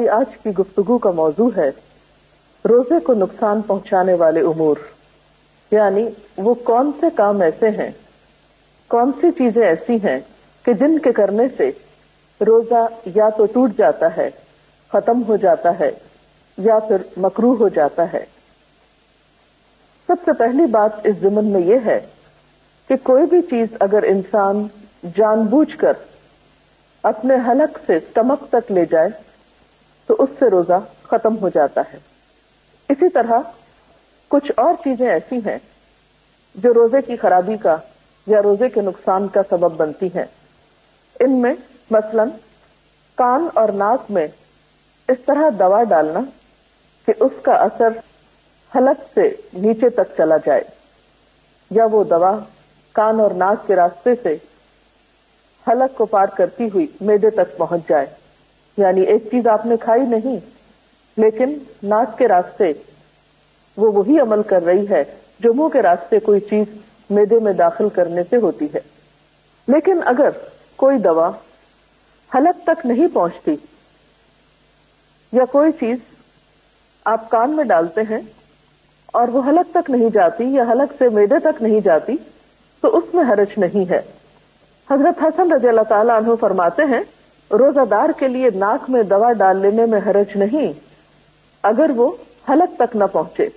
ہماری آج کی گفتگو کا موضوع ہے روزے کو نقصان پہنچانے والے امور، یعنی وہ کون سے کام ایسے ہیں، کون سی چیزیں ایسی ہیں کہ جن کے کرنے سے روزہ یا تو ٹوٹ جاتا ہے، ختم ہو جاتا ہے، یا پھر مکروہ ہو جاتا ہے۔ سب سے پہلی بات اس ضمن میں یہ ہے کہ کوئی بھی چیز اگر انسان جان بوجھ کر اپنے حلق سے اسٹمک تک لے جائے تو اس سے روزہ ختم ہو جاتا ہے۔ اسی طرح کچھ اور چیزیں ایسی ہیں جو روزے کی خرابی کا یا روزے کے نقصان کا سبب بنتی ہیں۔ ان میں مثلا کان اور ناک میں اس طرح دوا ڈالنا کہ اس کا اثر حلق سے نیچے تک چلا جائے، یا وہ دوا کان اور ناک کے راستے سے حلق کو پار کرتی ہوئی معدے تک پہنچ جائے، یعنی ایک چیز آپ نے کھائی نہیں لیکن ناک کے راستے وہ وہی عمل کر رہی ہے جو منہ کے راستے کوئی چیز معدے میں داخل کرنے سے ہوتی ہے۔ لیکن اگر کوئی دوا حلق تک نہیں پہنچتی، یا کوئی چیز آپ کان میں ڈالتے ہیں اور وہ حلق تک نہیں جاتی یا حلق سے معدے تک نہیں جاتی، تو اس میں حرج نہیں ہے۔ حضرت حسن رضی اللہ تعالیٰ عنہ فرماتے ہیں روزہ دار کے لیے ناک میں دوا ڈال لینے میں حرج نہیں اگر وہ حلق تک نہ پہنچے،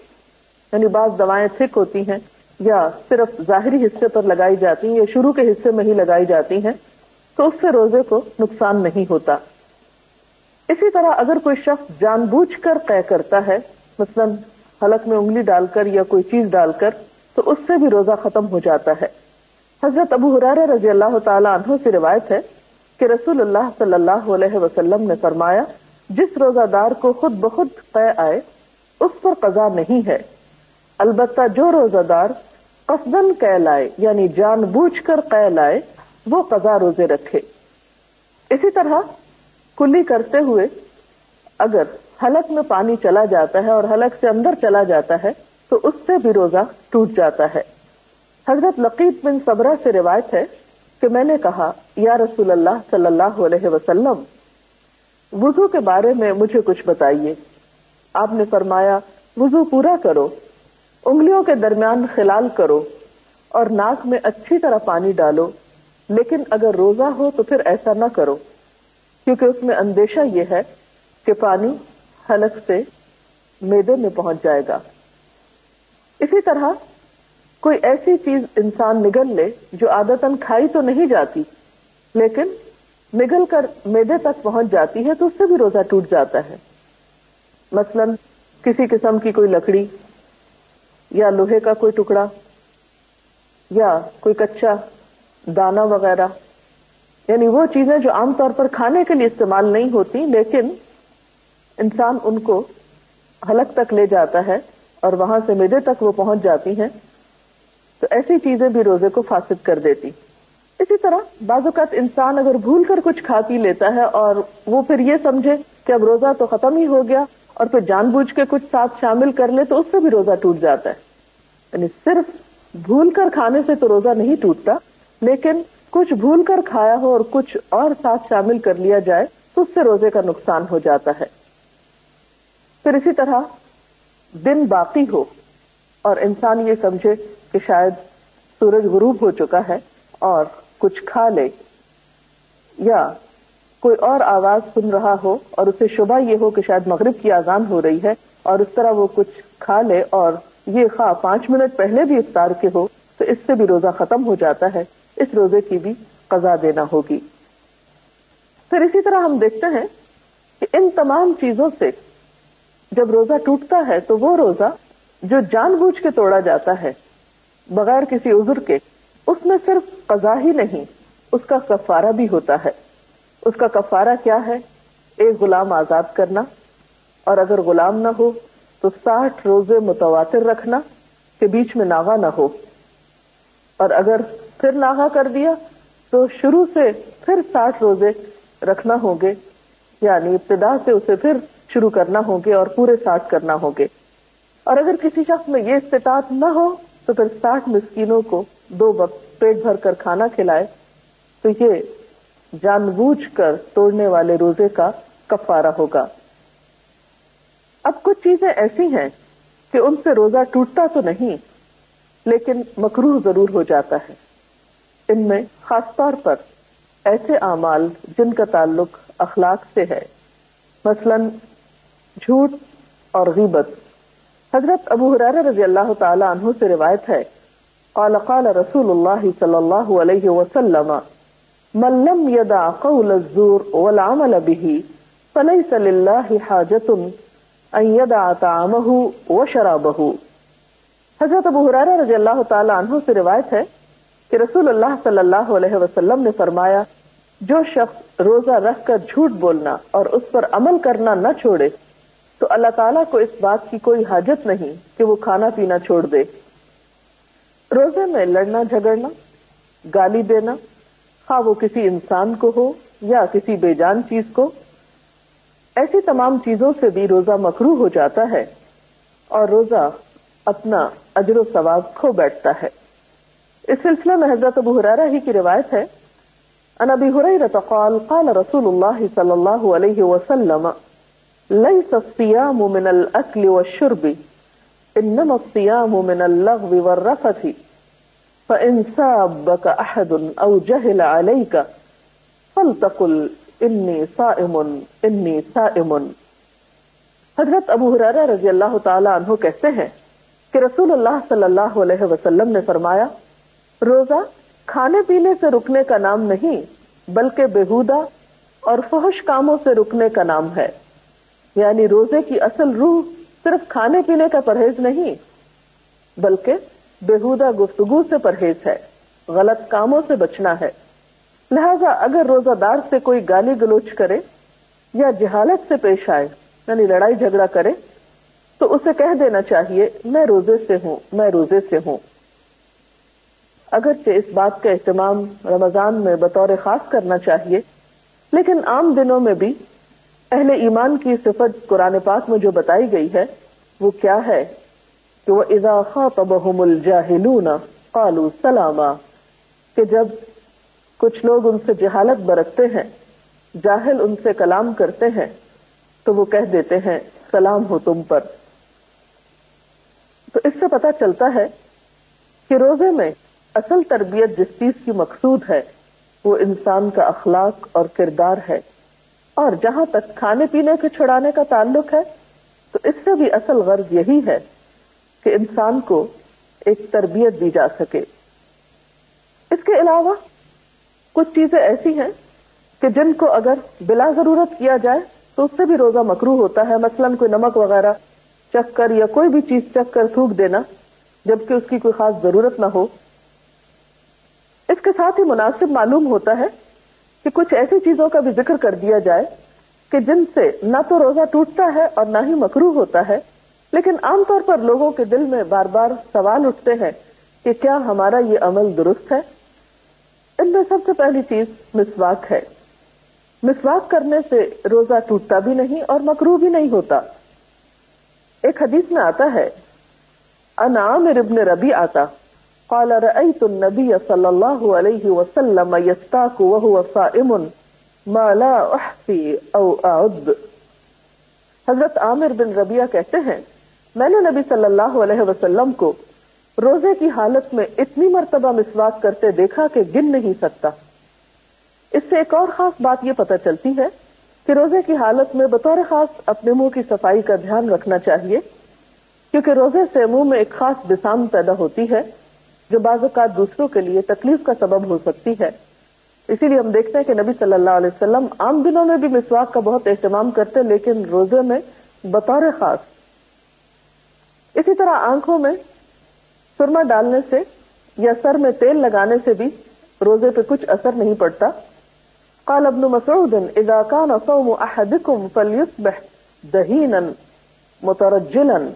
یعنی بعض دوائیں تھک ہوتی ہیں یا صرف ظاہری حصے پر لگائی جاتی ہیں یا شروع کے حصے میں ہی لگائی جاتی ہیں، تو اس سے روزے کو نقصان نہیں ہوتا۔ اسی طرح اگر کوئی شخص جان بوجھ کر قے کرتا ہے، مثلا حلق میں انگلی ڈال کر یا کوئی چیز ڈال کر، تو اس سے بھی روزہ ختم ہو جاتا ہے۔ حضرت ابو ہریرہ رضی اللہ تعالی عنہ سے روایت ہے کہ رسول اللہ صلی اللہ علیہ وسلم نے فرمایا جس روزہ دار کو خود بخود قے آئے اس پر قضا نہیں ہے، البتہ جو روزہ دار قصدن قے لائے یعنی جان بوجھ کر قے لائے وہ قضا روزے رکھے۔ اسی طرح کلی کرتے ہوئے اگر حلق میں پانی چلا جاتا ہے اور حلق سے اندر چلا جاتا ہے تو اس سے بھی روزہ ٹوٹ جاتا ہے۔ حضرت لقیط بن صبرہ سے روایت ہے کہ میں نے کہا یا رسول اللہ صلی اللہ علیہ وسلم وضو کے بارے میں مجھے کچھ بتائیے۔ آپ نے فرمایا وضو پورا کرو، انگلیوں کے درمیان خلال کرو اور ناک میں اچھی طرح پانی ڈالو، لیکن اگر روزہ ہو تو پھر ایسا نہ کرو کیونکہ اس میں اندیشہ یہ ہے کہ پانی حلق سے معدے میں پہنچ جائے گا۔ اسی طرح کوئی ایسی چیز انسان نگل لے جو عادتاً کھائی تو نہیں جاتی لیکن نگل کر معدے تک پہنچ جاتی ہے تو اس سے بھی روزہ ٹوٹ جاتا ہے۔ مثلا کسی قسم کی کوئی لکڑی یا لوہے کا کوئی ٹکڑا یا کوئی کچا دانا وغیرہ، یعنی وہ چیزیں جو عام طور پر کھانے کے لیے استعمال نہیں ہوتی لیکن انسان ان کو حلق تک لے جاتا ہے اور وہاں سے معدے تک وہ پہنچ جاتی ہیں، تو ایسی چیزیں بھی روزے کو فاسد کر دیتی۔ اسی طرح بعض اوقات انسان اگر بھول کر کچھ کھا پی لیتا ہے اور وہ پھر یہ سمجھے کہ اب روزہ تو ختم ہی ہو گیا اور پھر جان بوجھ کے کچھ ساتھ شامل کر لے تو اس سے بھی روزہ ٹوٹ جاتا ہے۔ یعنی صرف بھول کر کھانے سے تو روزہ نہیں ٹوٹتا، لیکن کچھ بھول کر کھایا ہو اور کچھ اور ساتھ شامل کر لیا جائے تو اس سے روزے کا نقصان ہو جاتا ہے۔ پھر اسی طرح دن باقی ہو اور انسان یہ سمجھے کہ شاید سورج غروب ہو چکا ہے اور کچھ کھا لے، یا کوئی اور آواز سن رہا ہو اور اسے شبہ یہ ہو کہ شاید مغرب کی اذان ہو رہی ہے اور اس طرح وہ کچھ کھا لے اور یہ خواہ 5 منٹ پہلے بھی افطار کے ہو تو اس سے بھی روزہ ختم ہو جاتا ہے، اس روزے کی بھی قضا دینا ہوگی۔ پھر اسی طرح ہم دیکھتے ہیں کہ ان تمام چیزوں سے جب روزہ ٹوٹتا ہے تو وہ روزہ جو جان بوجھ کے توڑا جاتا ہے بغیر کسی عذر کے، اس میں صرف قضا ہی نہیں، اس کا کفارہ بھی ہوتا ہے۔ اس کا کفارہ کیا ہے؟ ایک غلام آزاد کرنا، اور اگر غلام نہ ہو تو 60 روزے متواتر رکھنا کہ بیچ میں ناغہ نہ ہو، اور اگر پھر ناغہ کر دیا تو شروع سے پھر 60 روزے رکھنا ہوں گے، یعنی ابتدا سے اسے پھر شروع کرنا ہوں گے اور پورے 60 کرنا ہوں گے۔ اور اگر کسی شخص میں یہ استطاعت نہ ہو تو پھر 60 مسکینوں کو 2 وقت پیٹ بھر کر کھانا کھلائے، تو یہ جان بوجھ کر توڑنے والے روزے کا کفارہ ہوگا۔ اب کچھ چیزیں ایسی ہیں کہ ان سے روزہ ٹوٹتا تو نہیں لیکن مکروہ ضرور ہو جاتا ہے. ان میں خاص طور پر ایسے اعمال جن کا تعلق اخلاق سے ہے، مثلا جھوٹ اور غیبت. حضرت ابو ہریرہ رضی اللہ تعالی عنہ سے روایت ہے، قال قال رسول اللہ صلی اللہ علیہ وسلم من لم يدع قول الزور والعمل به فليس لله حاجة ان يدع طعامه وشرابه. حضرت ابو ہریرہ رضی اللہ تعالی عنہ سے روایت ہے کہ رسول اللہ صلی اللہ علیہ وسلم نے فرمایا، جو شخص روزہ رکھ کر جھوٹ بولنا اور اس پر عمل کرنا نہ چھوڑے تو اللہ تعالیٰ کو اس بات کی کوئی حاجت نہیں کہ وہ کھانا پینا چھوڑ دے. روزے میں لڑنا جھگڑنا، گالی دینا، خواہ وہ کسی انسان کو ہو یا کسی بے جان چیز کو، ایسی تمام چیزوں سے بھی روزہ مکروہ ہو جاتا ہے اور روزہ اپنا اجر و ثواب کھو بیٹھتا ہے. اس سلسلے میں حضرت ابو ہریرہ ہی کی روایت ہے، عن ابی ہریرہ قال قال رسول اللہ صلی اللہ علیہ وسلم لیس الصیام من الاکل والشرب انما الصیام من اللغو والرفث فان سابک احد او جہل علیک فلتقل انی صائم انی صائم. حضرت ابو ہریرہ رضی اللہ تعالی عنہ کہتے ہیں کہ رسول اللہ صلی اللہ علیہ وسلم نے فرمایا، روزہ کھانے پینے سے رکنے کا نام نہیں بلکہ بےہودہ اور فحش کاموں سے رکنے کا نام ہے. یعنی روزے کی اصل روح صرف کھانے پینے کا پرہیز نہیں بلکہ بےہودہ گفتگو سے پرہیز ہے، غلط کاموں سے بچنا ہے. لہذا اگر روزہ دار سے کوئی گالی گلوچ کرے یا جہالت سے پیش آئے یعنی لڑائی جھگڑا کرے تو اسے کہہ دینا چاہیے میں روزے سے ہوں، میں روزے سے ہوں. اگرچہ اس بات کا اہتمام رمضان میں بطور خاص کرنا چاہیے، لیکن عام دنوں میں بھی اہل ایمان کی صفت قرآن پاک میں جو بتائی گئی ہے وہ کیا ہے کہ وَإِذَا خَاطَبَهُمُ الْجَاهِلُونَ قَالُوا سَلَامًا، کہ جب کچھ لوگ ان سے جہالت برتتے ہیں، جاہل ان سے کلام کرتے ہیں تو وہ کہہ دیتے ہیں سلام ہو تم پر. تو اس سے پتہ چلتا ہے کہ روزے میں اصل تربیت جس چیز کی مقصود ہے وہ انسان کا اخلاق اور کردار ہے، اور جہاں تک کھانے پینے کے چھڑانے کا تعلق ہے تو اس سے بھی اصل غرض یہی ہے کہ انسان کو ایک تربیت دی جا سکے. اس کے علاوہ کچھ چیزیں ایسی ہیں کہ جن کو اگر بلا ضرورت کیا جائے تو اس سے بھی روزہ مکروہ ہوتا ہے. مثلا کوئی نمک وغیرہ چکھ کر یا کوئی بھی چیز چکھ کر تھوک دینا جبکہ اس کی کوئی خاص ضرورت نہ ہو. اس کے ساتھ ہی مناسب معلوم ہوتا ہے کہ کچھ ایسی چیزوں کا بھی ذکر کر دیا جائے کہ جن سے نہ تو روزہ ٹوٹتا ہے اور نہ ہی مکروہ ہوتا ہے، لیکن عام طور پر لوگوں کے دل میں بار بار سوال اٹھتے ہیں کہ کیا ہمارا یہ عمل درست ہے. ان میں سب سے پہلی چیز مسواک ہے. مسواک کرنے سے روزہ ٹوٹتا بھی نہیں اور مکروہ بھی نہیں ہوتا. ایک حدیث میں آتا ہے، عن عامر ابن ربیعہ قال رأيت النبي صلى الله عليه وسلم يستاك وهو صائم ما لا احصي او اعد. حضرت عامر بن ربیعہ کہتے ہیں میں نے نبی صلی اللہ علیہ وسلم کو روزے کی حالت میں اتنی مرتبہ مسواک کرتے دیکھا کہ گن نہیں سکتا. اس سے ایک اور خاص بات یہ پتہ چلتی ہے کہ روزے کی حالت میں بطور خاص اپنے منہ کی صفائی کا دھیان رکھنا چاہیے، کیونکہ روزے سے منہ میں ایک خاص بسام پیدا ہوتی ہے جو بعض اوقات دوسروں کے لیے تکلیف کا سبب ہو سکتی ہے. اسی لیے ہم دیکھتے ہیں کہ نبی صلی اللہ علیہ وسلم عام دنوں میں بھی مسواک کا بہت اہتمام کرتے لیکن روزے میں بطور خاص. اسی طرح آنکھوں میں سرما ڈالنے سے یا سر میں تیل لگانے سے بھی روزے پہ کچھ اثر نہیں پڑتا. قال ابن مسعود اذا كان صوم احدكم فليصبح دهينا مترجلا.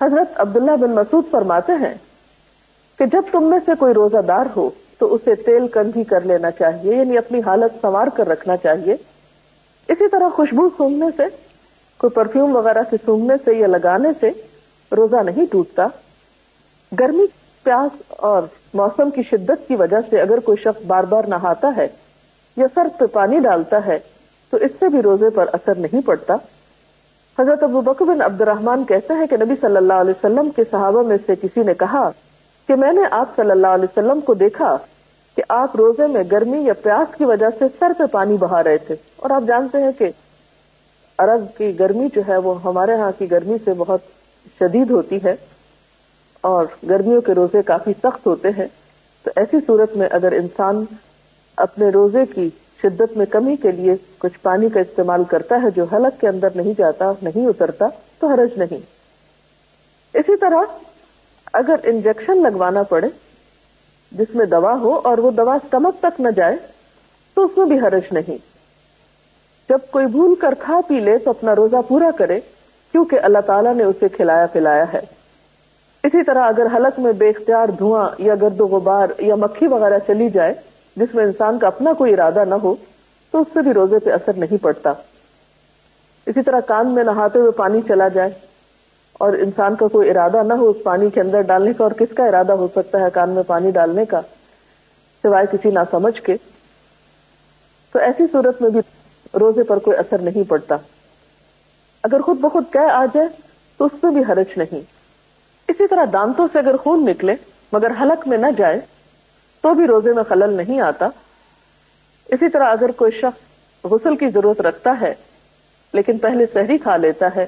حضرت عبداللہ بن مسعود فرماتے ہیں کہ جب تم میں سے کوئی روزہ دار ہو تو اسے تیل کندھی کر لینا چاہیے، یعنی اپنی حالت سنوار کر رکھنا چاہیے. اسی طرح خوشبو سونگھنے سے، کوئی پرفیوم وغیرہ سے سونگھنے سے یا لگانے سے روزہ نہیں ٹوٹتا. گرمی، پیاس اور موسم کی شدت کی وجہ سے اگر کوئی شخص بار بار نہاتا ہے یا سر پہ پانی ڈالتا ہے تو اس سے بھی روزے پر اثر نہیں پڑتا. حضرت ابو بکر بن عبد الرحمن کہتے ہیں کہ نبی صلی اللہ علیہ وسلم کے صحابہ میں سے کسی نے کہا کہ میں نے آپ صلی اللہ علیہ وسلم کو دیکھا کہ آپ روزے میں گرمی یا پیاس کی وجہ سے سر پہ پانی بہا رہے تھے. اور آپ جانتے ہیں کہ عرب کی گرمی جو ہے وہ ہمارے ہاں کی گرمی سے بہت شدید ہوتی ہے اور گرمیوں کے روزے کافی سخت ہوتے ہیں. تو ایسی صورت میں اگر انسان اپنے روزے کی شدت میں کمی کے لیے کچھ پانی کا استعمال کرتا ہے جو حلق کے اندر نہیں جاتا، نہیں اترتا، تو حرج نہیں. اسی طرح اگر انجیکشن لگوانا پڑے جس میں دوا ہو اور وہ دوا اسٹمک تک نہ جائے تو اس میں بھی حرج نہیں. جب کوئی بھول کر کھا پی لے تو اپنا روزہ پورا کرے کیونکہ اللہ تعالیٰ نے اسے کھلایا پلایا ہے. اسی طرح اگر حلق میں بے اختیار دھواں یا گرد و غبار یا مکھی وغیرہ چلی جائے جس میں انسان کا اپنا کوئی ارادہ نہ ہو تو اس سے بھی روزے پہ اثر نہیں پڑتا. اسی طرح کان میں نہاتے ہوئے پانی چلا جائے اور انسان کا کوئی ارادہ نہ ہو اس پانی کے اندر ڈالنے کا، اور کس کا ارادہ ہو سکتا ہے کان میں پانی ڈالنے کا سوائے کسی ناسمجھ کے، تو ایسی صورت میں بھی روزے پر کوئی اثر نہیں پڑتا. اگر خود بخود قے آ جائے تو اس میں بھی حرج نہیں. اسی طرح دانتوں سے اگر خون نکلے مگر حلق میں نہ جائے تو بھی روزے میں خلل نہیں آتا. اسی طرح اگر کوئی شخص غسل کی ضرورت رکھتا ہے لیکن پہلے سحری کھا لیتا ہے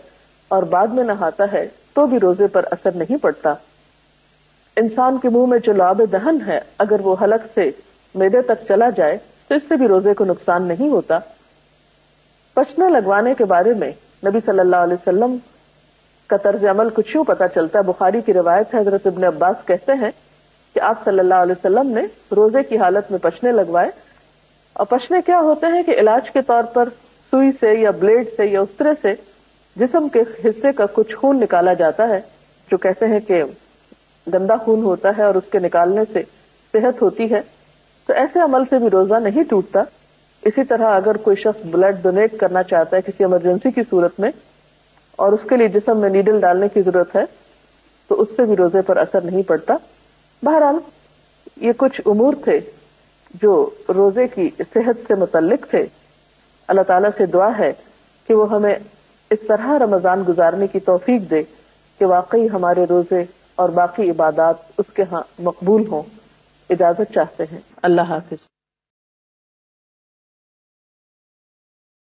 اور بعد میں نہاتا ہے تو بھی روزے پر اثر نہیں پڑتا. انسان کے منہ میں جو لعاب دہن ہے اگر وہ حلق سے معدے تک چلا جائے تو اس سے بھی روزے کو نقصان نہیں ہوتا. پشنا لگوانے کے بارے میں نبی صلی اللہ علیہ وسلم کا طرز عمل کچھ یوں پتہ چلتا ہے. بخاری کی روایت ہے، حضرت ابن عباس کہتے ہیں کہ آپ صلی اللہ علیہ وسلم نے روزے کی حالت میں پشنے لگوائے. اور پشنے کیا ہوتے ہیں کہ علاج کے طور پر سوئی سے یا بلیڈ سے یا استرے سے جسم کے حصے کا کچھ خون نکالا جاتا ہے جو کہتے ہیں کہ گندا خون ہوتا ہے اور اس کے نکالنے سے صحت ہوتی ہے. تو ایسے عمل سے بھی روزہ نہیں ٹوٹتا. اسی طرح اگر کوئی شخص بلڈ ڈونیٹ کرنا چاہتا ہے کسی ایمرجنسی کی صورت میں اور اس کے لیے جسم میں نیڈل ڈالنے کی ضرورت ہے تو اس سے بھی روزے پر اثر نہیں پڑتا. بہرحال یہ کچھ امور تھے جو روزے کی صحت سے متعلق تھے. اللہ تعالیٰ سے دعا ہے کہ وہ ہمیں اس طرح رمضان گزارنے کی توفیق دے کہ واقعی ہمارے روزے اور باقی عبادات اس کے ہاں مقبول ہوں. اجازت چاہتے ہیں. اللہ حافظ.